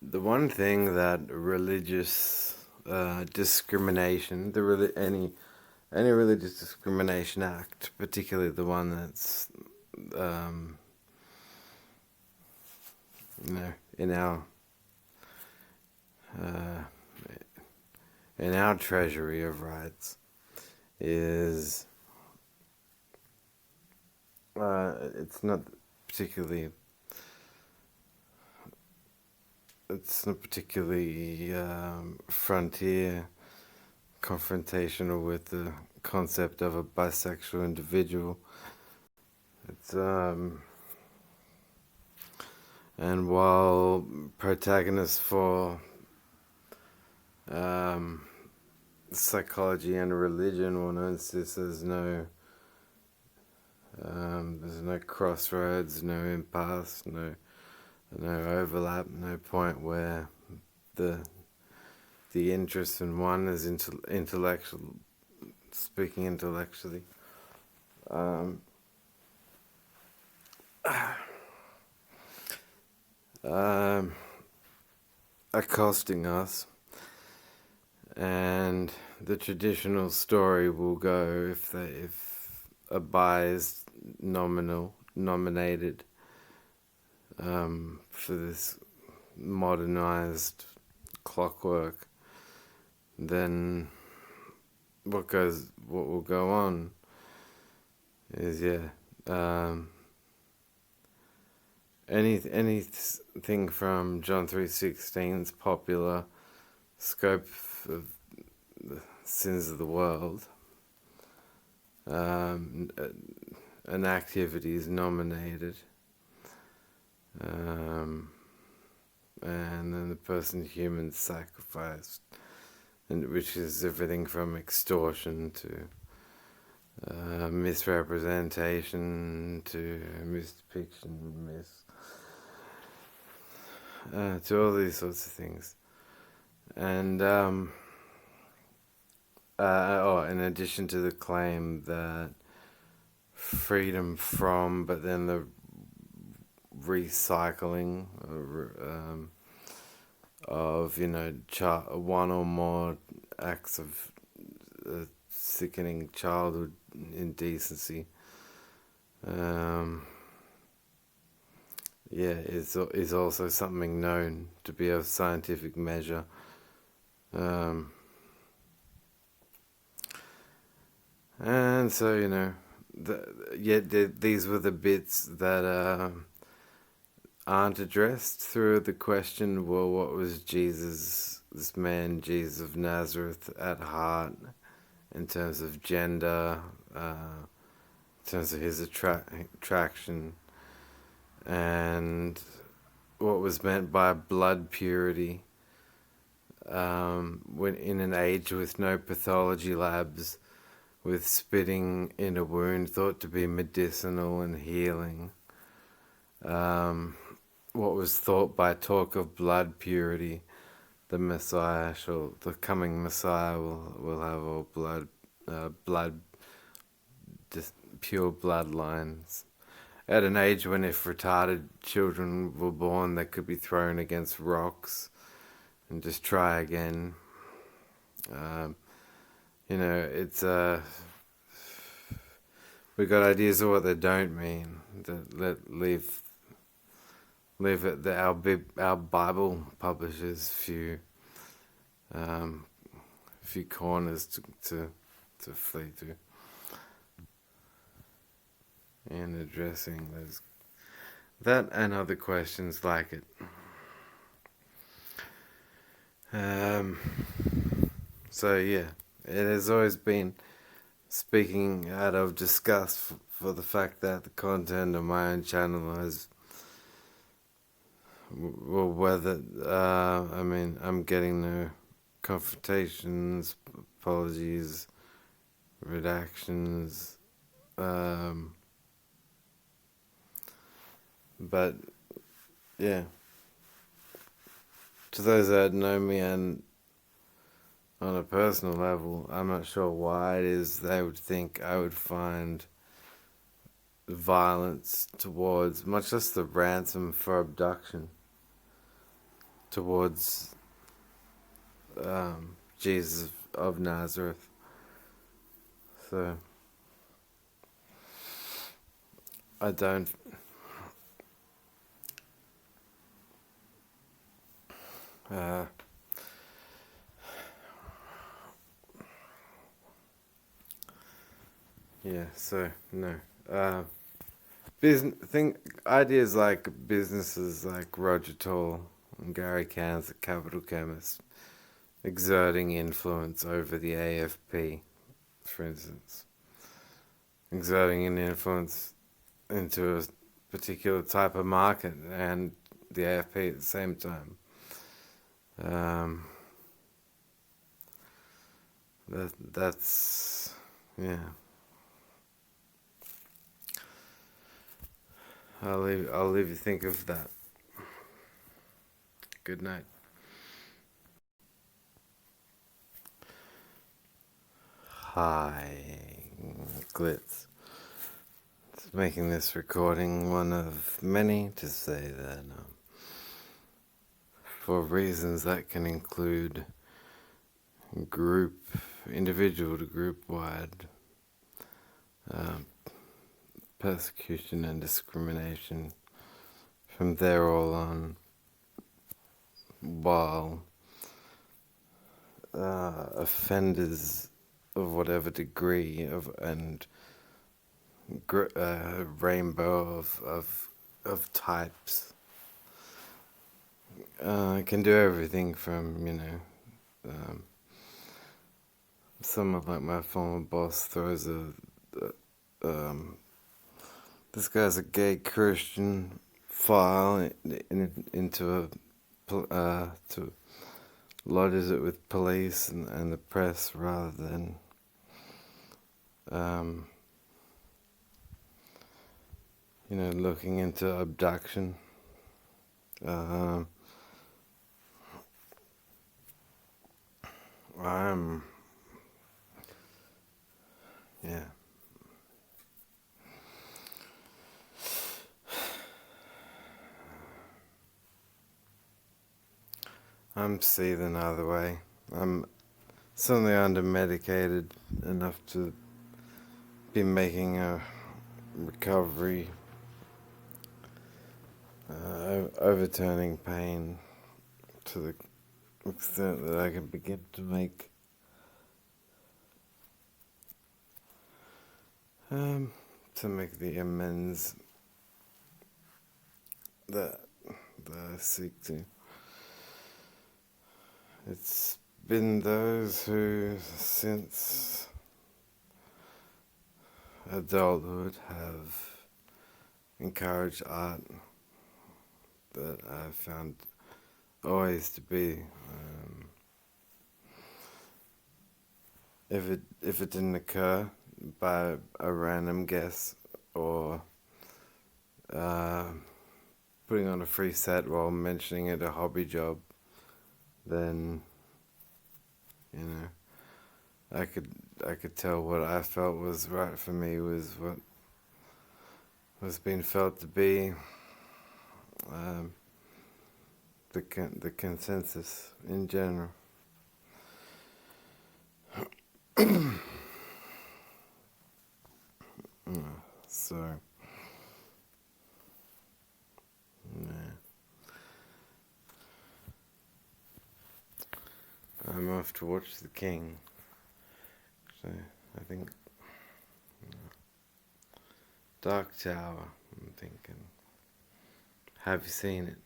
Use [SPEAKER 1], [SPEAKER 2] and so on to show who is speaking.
[SPEAKER 1] The one thing that religious discrimination, any religious discrimination act, particularly the one that's um, in uh, our treasury of rights, is it's not particularly frontier confrontational with the concept of a bisexual individual. It's and while protagonists for psychology and religion will insist there's no crossroads, no impasse, no overlap, no point where the interest in one is intellectual, speaking intellectually. Accosting us, and the traditional story will go, if a bi is nominated for this modernized clockwork, then what will go on is anything from John 3:16's popular scope of the sins of the world, an activity is nominated, and then the human sacrificed, and which is everything from extortion to misrepresentation to misdepiction, to all these sorts of things. And in addition to the claim that freedom from, but then the recycling of one or more acts of sickening childhood indecency, is also something known to be a scientific measure. And so these were the bits that aren't addressed through the question, well, what was this man Jesus of Nazareth, at heart, in terms of gender, in terms of his attraction, and what was meant by blood purity, when in an age with no pathology labs, with spitting in a wound thought to be medicinal and healing. What was thought by talk of blood purity, the coming Messiah will have all pure bloodlines. At an age when if retarded children were born, they could be thrown against rocks and just try again. It's we got ideas of what they don't mean. Leave it that our Bible publishes few corners to flee through in addressing that and other questions like it. It has always been speaking out of disgust for the fact that the content of my own channel has, I'm getting no confrontations, apologies, redactions, but to those that know me and on a personal level, I'm not sure why it is they would think I would find violence towards, much less the ransom for abduction, towards Jesus of Nazareth. So I don't. Yeah. So no. Ideas like businesses like Roger Toll and Gary Cairns, the Capital Chemist, exerting influence over the AFP, for instance, exerting an influence into a particular type of market and the AFP at the same time. That's yeah. I'll leave you think of that. Good night. Hi, Glitz. It's making this recording one of many to say that for reasons that can include individual to group-wide persecution and discrimination from there all on, while offenders of whatever degree and rainbow of types can do everything from someone like my former boss throws this guy's a gay Christian file into to lodges it with police and the press rather than looking into abduction. I'm seething either way. I'm suddenly under-medicated enough to be making a recovery, overturning pain to the extent that I can begin to make the amends that I seek to. It's been those who, since adulthood, have encouraged art that I've found always to be, if it didn't occur by a random guess or putting on a free set while mentioning it a hobby job, then I could tell what I felt was right for me was what was being felt to be the consensus in general. So I'm off to watch The King. So I think Dark Tower. I'm thinking, have you seen it?